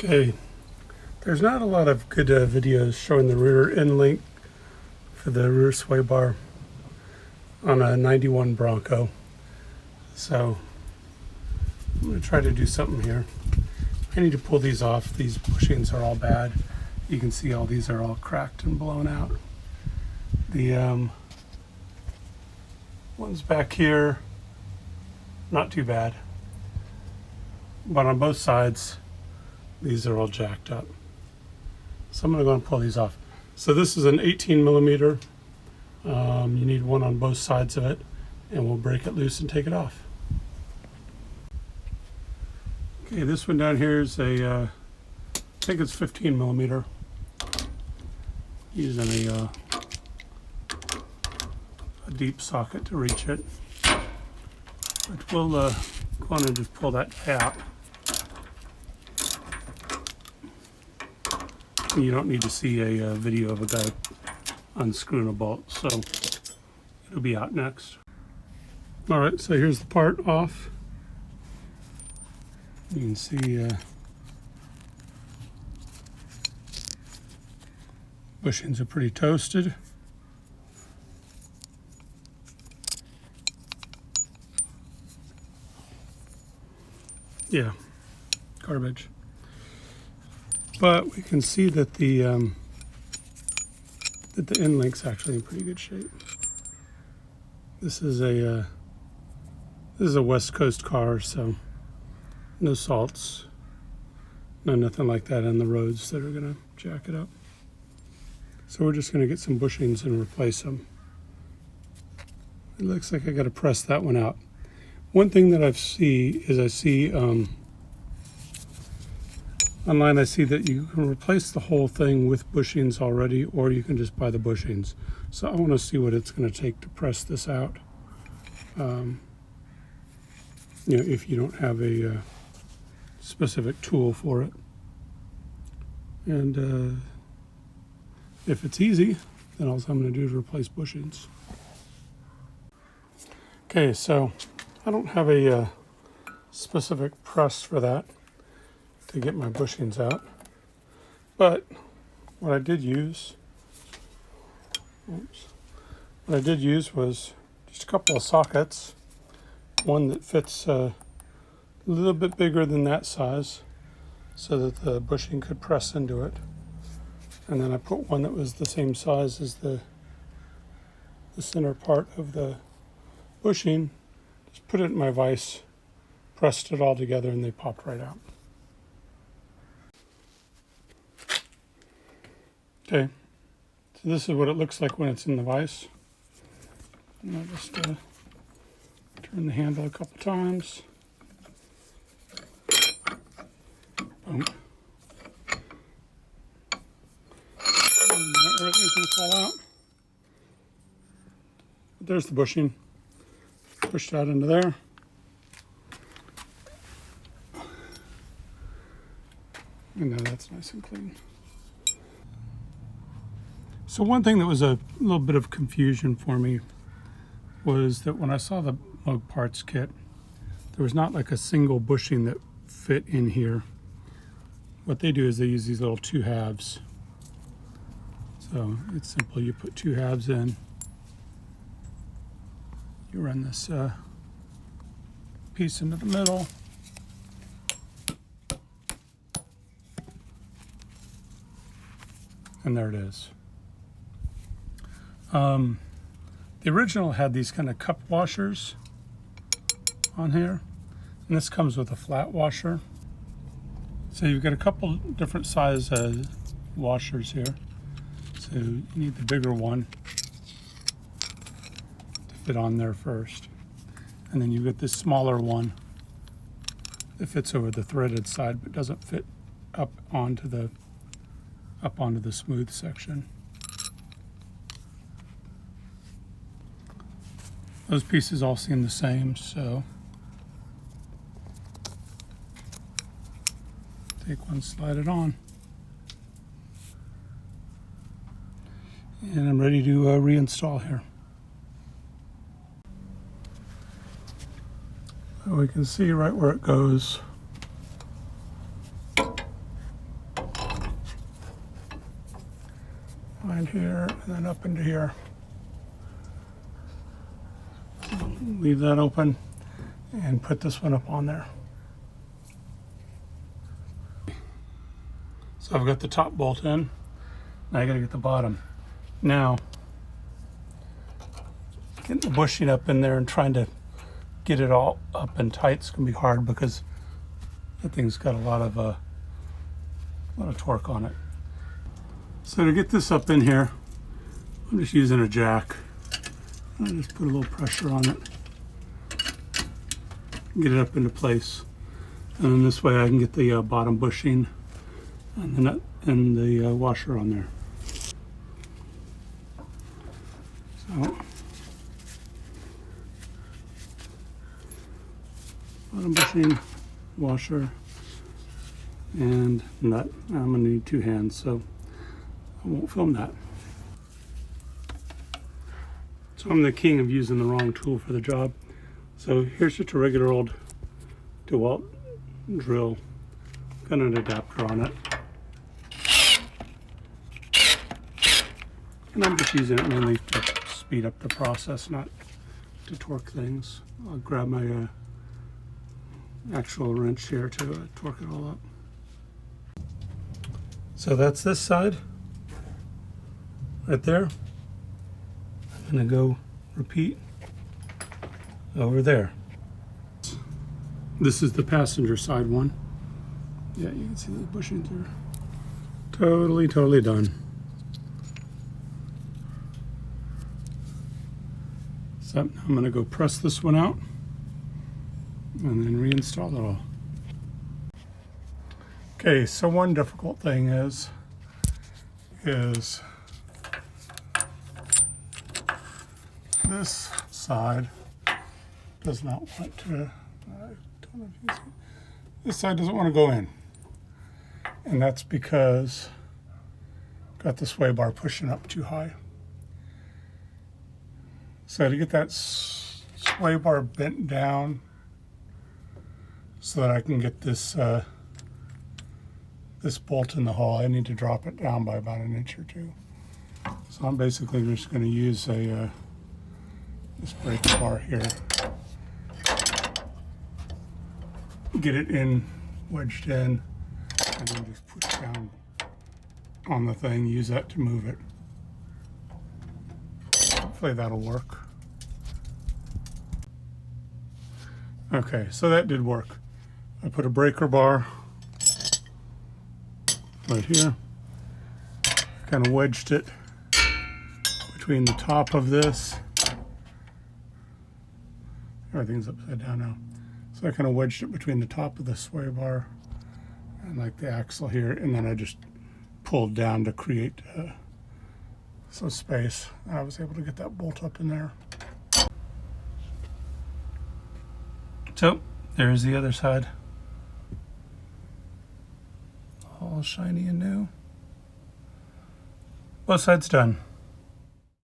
Okay, there's not a lot of good videos showing the rear end link for the rear sway bar on a 91 Bronco. So I'm going to try to do something here. I need to pull these off. These bushings are all bad. You can see all these are all cracked and blown out. The ones back here, not too bad. But on both sides, these are all jacked up. So I'm going to go and pull these off. So this is an 18 millimeter. You need one on both sides of it, and we'll break it loose and take it off. Okay, this one down here is I think it's 15 millimeter. Using a deep socket to reach it. But we'll go on and just pull that out. You don't need to see a video of a guy unscrewing a bolt, so it'll be out next. All right, so here's the part off. You can see bushings are pretty toasted. Yeah, garbage. But we can see that the end link's actually in pretty good shape. This is a West Coast car, so no salts, nothing like that on the roads that are gonna jack it up. So we're just gonna get some bushings and replace them. It looks like I gotta press that one out. One thing that I see online, I see that you can replace the whole thing with bushings already, or you can just buy the bushings. So I want to see what it's going to take to press this out. If you don't have a specific tool for it. And if it's easy, then all I'm going to do is replace bushings. Okay, so I don't have a specific press for that to get my bushings out, but what I did use was just a couple of sockets, one that fits a little bit bigger than that size so that the bushing could press into it, and then I put one that was the same size as the center part of the bushing, just put it in my vise, pressed it all together, and they popped right out. Okay, so this is what it looks like when it's in the vise. And I'll just turn the handle a couple times. Boom. And everything's going to fall out. There's the bushing. Push that into there. And now that's nice and clean. So one thing that was a little bit of confusion for me was that when I saw the Moog parts kit, there was not like a single bushing that fit in here. What they do is they use these little 2/2. So it's simple. You put 2/2 in. You run this piece into the middle. And there it is. The original had these kind of cup washers on here, and this comes with a flat washer. So you've got a couple different size washers here. So you need the bigger one to fit on there first, and then you get this smaller one that fits over the threaded side but doesn't fit up onto the smooth section. Those pieces all seem the same, so take one, slide it on, and I'm ready to reinstall here. So we can see right where it goes. and here, and then up into here. So leave that open and put this one up on there. So I've got the top bolt in. Now I gotta get the bottom. Now, getting the bushing up in there and trying to get it all up and tight is gonna be hard because that thing's got a lot of torque on it. So to get this up in here, I'm just using a jack. I just put a little pressure on it, get it up into place, and then this way I can get the bottom bushing and the nut and the washer on there. So bottom bushing, washer, and nut. I'm going to need 2 hands, so I won't film that. So I'm the king of using the wrong tool for the job. So here's just a regular old DeWalt drill. Got an adapter on it. And I'm just using it mainly to speed up the process, not to torque things. I'll grab my actual wrench here to torque it all up. So that's this side, right there. I'm gonna go repeat over there. This is the passenger side one. Yeah, you can see the bushings are totally done. So I'm gonna go press this one out and then reinstall it all. Okay, so one difficult thing is this side does not want to, I don't know if you can see, this side doesn't want to go in. And that's because I've got the sway bar pushing up too high. So to get that sway bar bent down so that I can get this this bolt in the hole, I need to drop it down by about 1 inch or 2. So I'm basically just going to use a this brake bar here, get it in, wedged in, and then just push down on the thing, use that to move it. Hopefully that'll work. Okay, so that did work. I put a breaker bar right here, kind of wedged it between the top of this. Everything's upside down now. So I kind of wedged it between the top of the sway bar and like the axle here, and then I just pulled down to create some space. And I was able to get that bolt up in there. So there's the other side. All shiny and new. Both sides done.